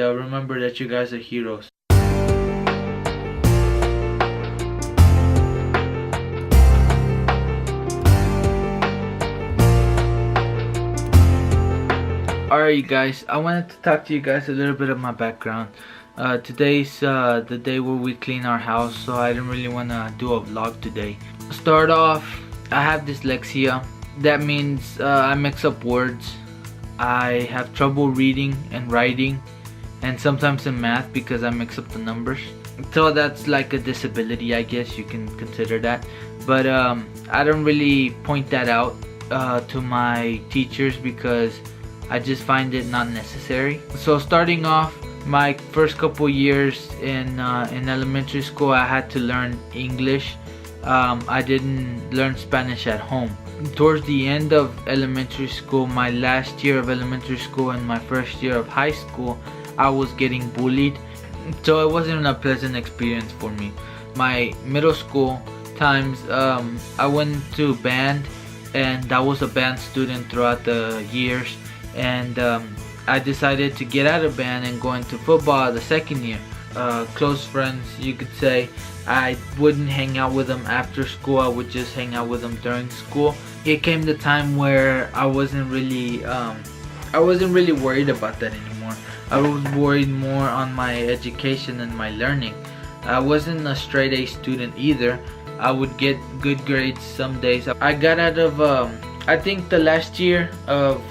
remember that you guys are heroes. Alright guys, I wanted to talk to you guys a little bit of my background. Today's the day where we clean our house, so I didn't really want to do a vlog today. Start off, I have dyslexia. That means I mix up words. I have trouble reading and writing, and sometimes in math because I mix up the numbers. So that's like a disability, I guess you can consider that. But I don't really point that out to my teachers because I just find it not necessary. So starting off, my first couple years in elementary school, I had to learn English. I didn't learn Spanish at home. Towards the end of elementary school, my last year of elementary school and my first year of high school, I was getting bullied. So it wasn't a pleasant experience for me. My middle school times, I went to band, and I was a band student throughout the years. And I decided to get out of band and go into football the second year. Close friends, you could say. I wouldn't hang out with them after school. I would just hang out with them during school. It came the time where I wasn't really worried about that anymore. I was worried more on my education and my learning. I wasn't a straight A student either. I would get good grades some days. I got out of I think the last year of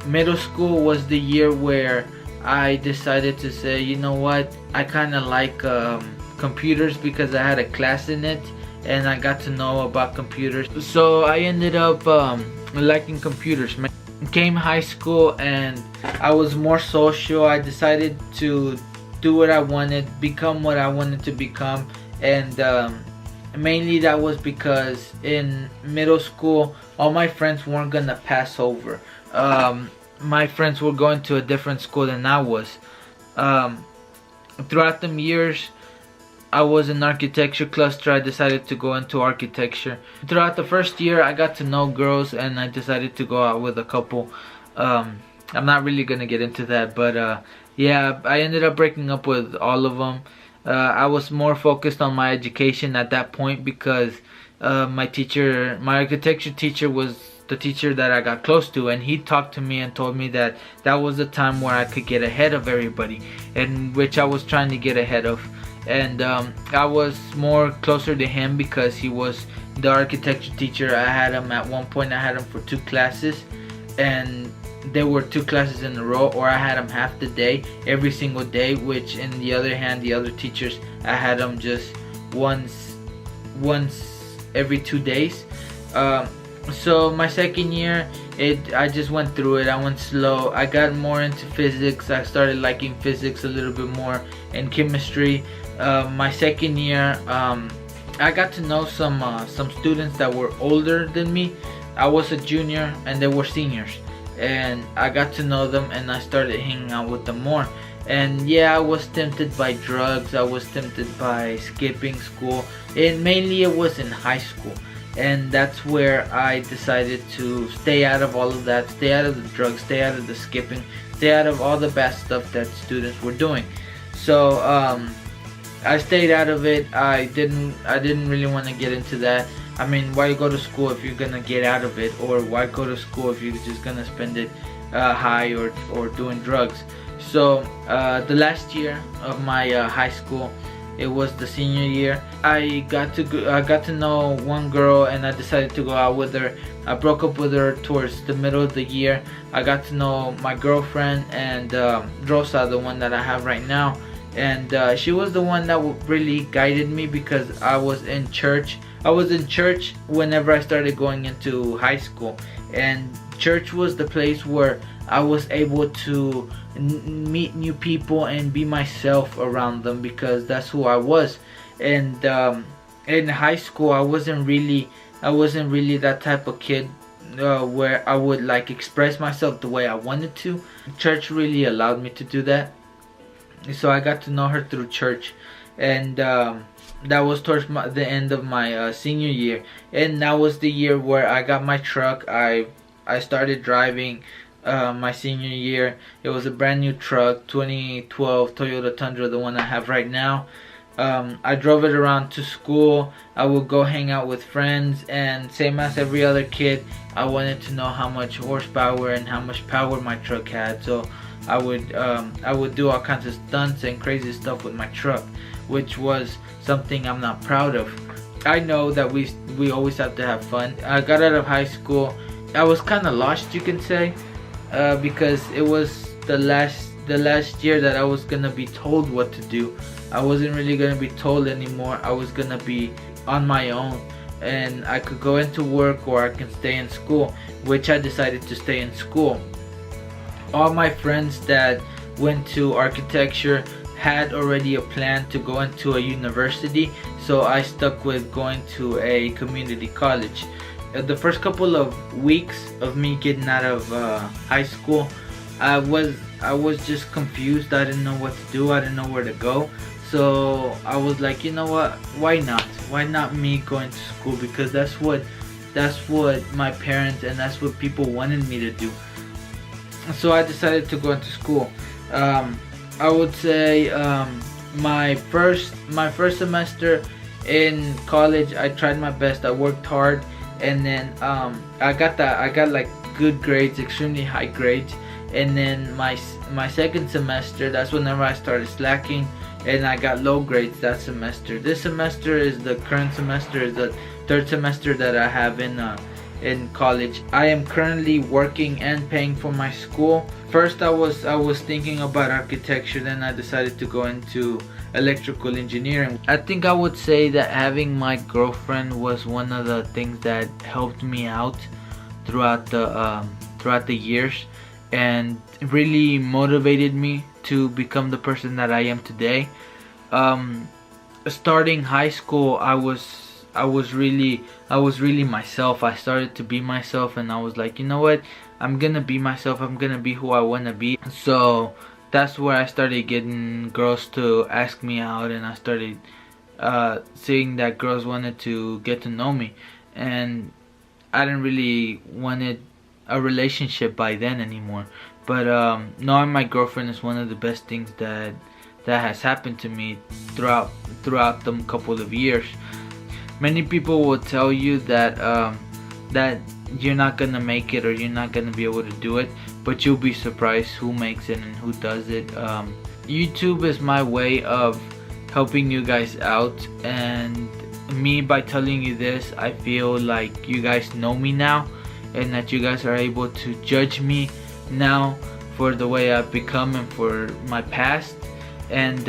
middle school was the year where I decided to say, you know what, I kind of like computers because I had a class in it and I got to know about computers. So I ended up liking computers. Came high school and I was more social. I decided to do what I wanted, become what I wanted to become, and mainly that was because in middle school all my friends weren't gonna pass over. My friends were going to a different school than I was. Throughout them years, I was in architecture cluster. I decided to go into architecture. Throughout the first year, I got to know girls and I decided to go out with a couple. I'm not really gonna get into that, but yeah, I ended up breaking up with all of them. I was more focused on my education at that point because my architecture teacher was the teacher that I got close to, and he talked to me and told me that that was the time where I could get ahead of everybody, and which I was trying to get ahead of. And I was more closer to him because he was the architecture teacher. I had him at one point. I had him for 2 classes, and there were 2 classes in a row, or I had him half the day every single day, which in the other hand, the other teachers, I had them just once every 2 days. So my second year, I just went through it. I went slow. I got more into physics. I started liking physics a little bit more, and chemistry. My second year, I got to know some students that were older than me. I was a junior and they were seniors, and I got to know them and I started hanging out with them more. And yeah, I was tempted by drugs. I was tempted by skipping school, and mainly it was in high school. And that's where I decided to stay out of all of that, stay out of the drugs, stay out of the skipping, stay out of all the bad stuff that students were doing. So I stayed out of it. I didn't really want to get into that. I mean, why go to school if you're gonna get out of it, or why go to school if you're just gonna spend it high or doing drugs? So the last year of my high school, it was the senior year. I got to know one girl and I decided to go out with her. I broke up with her towards the middle of the year. I got to know my girlfriend, and Rosa, the one that I have right now. And she was the one that really guided me because I was in church. I was in church whenever I started going into high school, and church was the place where I was able to meet new people and be myself around them because that's who I was. And in high school, I wasn't really that type of kid where I would like express myself the way I wanted to. Church really allowed me to do that, so I got to know her through church. And that was towards the end of my senior year, and that was the year where I got my truck. I started driving. my senior year. It was a brand new truck, 2012 Toyota Tundra, the one I have right now. I drove it around to school. I would go hang out with friends, and same as every other kid, I wanted to know how much horsepower and how much power my truck had. So I would do all kinds of stunts and crazy stuff with my truck, which was something I'm not proud of. I know that we always have to have fun. I got out of high school. I was kind of lost, you can say, because it was the last year that I was gonna be told what to do. I wasn't really gonna be told anymore. I was gonna be on my own, and I could go into work or I can stay in school, which I decided to stay in school. All my friends that went to architecture had already a plan to go into a university, so I stuck with going to a community college. The first couple of weeks of me getting out of high school, I was just confused. I didn't know what to do. I didn't know where to go. So I was like, you know what? Why not? Why not me going to school? Because that's what my parents and that's what people wanted me to do. So I decided to go into school. I would say my first semester in college, I tried my best. I worked hard, and then I got like good grades, extremely high grades. And then my second semester, that's whenever I started slacking, and I got low grades that semester. This semester is the current semester, is the third semester that I have in college. I am currently working and paying for my school. First I was thinking about architecture, then I decided to go into electrical engineering. I think I would say that having my girlfriend was one of the things that helped me out throughout the years, and really motivated me to become the person that I am today. Starting high school, I was really myself. I started to be myself, and I was like, you know what? I'm gonna be myself. I'm gonna be who I wanna be. So that's where I started getting girls to ask me out, and I started seeing that girls wanted to get to know me, and I didn't really wanted a relationship by then anymore. But knowing my girlfriend is one of the best things that has happened to me throughout the couple of years. Many people will tell you that that you're not gonna make it, or you're not gonna be able to do it, but you'll be surprised who makes it and who does it. YouTube is my way of helping you guys out, and me, by telling you this, I feel like you guys know me now, and that you guys are able to judge me now for the way I've become and for my past. And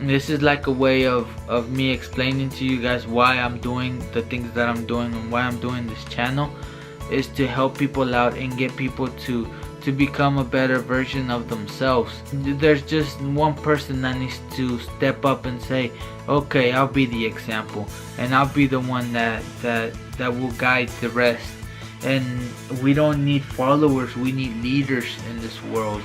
this is like a way of me explaining to you guys why I'm doing the things that I'm doing, and why I'm doing this channel is to help people out and get people to become a better version of themselves. There's just one person that needs to step up and say, okay, I'll be the example, and I'll be the one that will guide the rest. And we don't need followers, we need leaders in this world.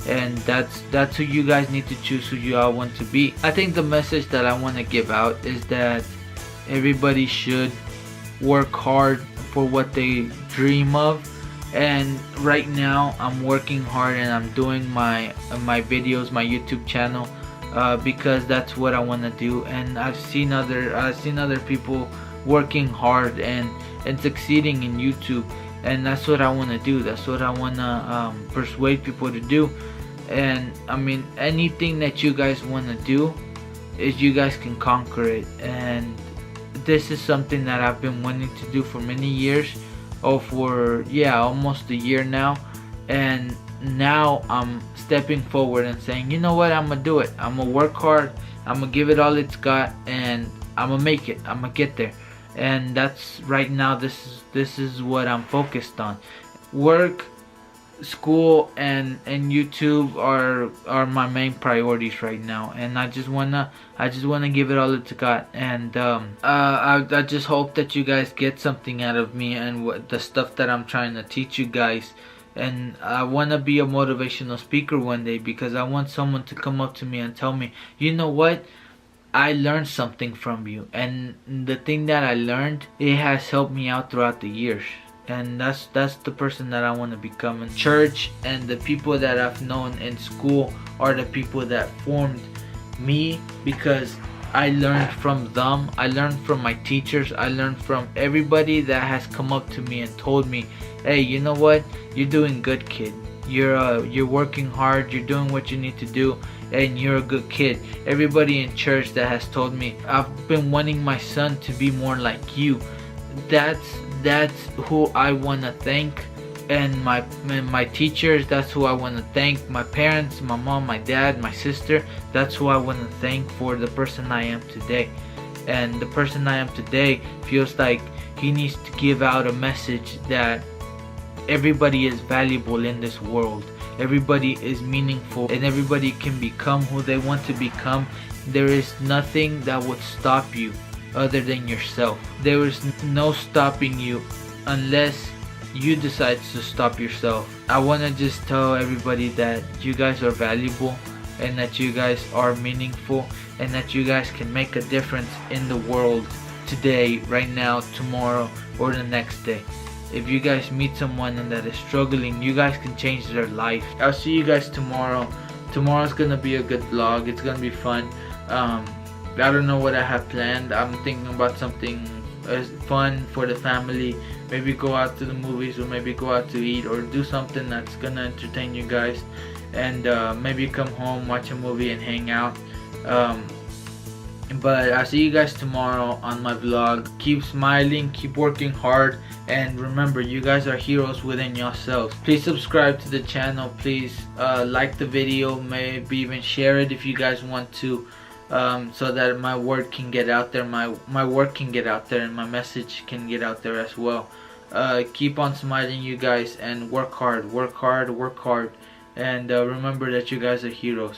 And that's who you guys need to choose, who you all want to be. I think the message that I want to give out is that everybody should work hard for what they dream of. And right now I'm working hard, and I'm doing my videos, my YouTube channel, because that's what I want to do. And I've seen other people working hard and succeeding in YouTube, and that's what I want to do. That's what I want to persuade people to do. And I mean, anything that you guys want to do, is you guys can conquer it. And this is something that I've been wanting to do for many years, for almost a year now. And now I'm stepping forward and saying, you know what, I'm gonna do it. I'm gonna work hard, I'm gonna give it all it's got, and I'm gonna make it. I'm gonna get there. And that's right now, this is what I'm focused on. Work, school, and YouTube are my main priorities right now, and I just wanna give it all it's got. And I just hope that you guys get something out of me and the stuff that I'm trying to teach you guys. And I want to be a motivational speaker one day, because I want someone to come up to me and tell me, you know what, I learned something from you, and the thing that I learned, it has helped me out throughout the years. and that's the person that I want to become. In church and the people that I've known in school are the people that formed me, because I learned from them. I learned from my teachers. I learned from everybody that has come up to me and told me, hey, you know what, you're doing good, kid. You're working hard, you're doing what you need to do, and you're a good kid. Everybody in church that has told me, I've been wanting my son to be more like you. That's who I want to thank. And my teachers, that's who I want to thank. My parents, my mom, my dad, my sister, that's who I want to thank for the person I am today. And the person I am today feels like he needs to give out a message that everybody is valuable in this world. Everybody is meaningful, and everybody can become who they want to become. There is nothing that would stop you other than yourself. There is no stopping you unless you decide to stop yourself. I want to just tell everybody that you guys are valuable, and that you guys are meaningful, and that you guys can make a difference in the world today, right now, tomorrow, or the next day. If you guys meet someone and that is struggling, you guys can change their life. I'll see you guys tomorrow. Tomorrow's gonna be a good vlog. It's gonna be fun. I don't know what I have planned. I'm thinking about something fun for the family. Maybe go out to the movies, or maybe go out to eat, or do something that's gonna entertain you guys. And maybe come home, watch a movie, and hang out. But I'll see you guys tomorrow on my vlog. Keep smiling, keep working hard, and remember, you guys are heroes within yourselves. Please subscribe to the channel. Please like the video, maybe even share it if you guys want to, so that my word can get out there, my work can get out there, and my message can get out there as well. Keep on smiling, you guys, and work hard, work hard, work hard, and remember that you guys are heroes.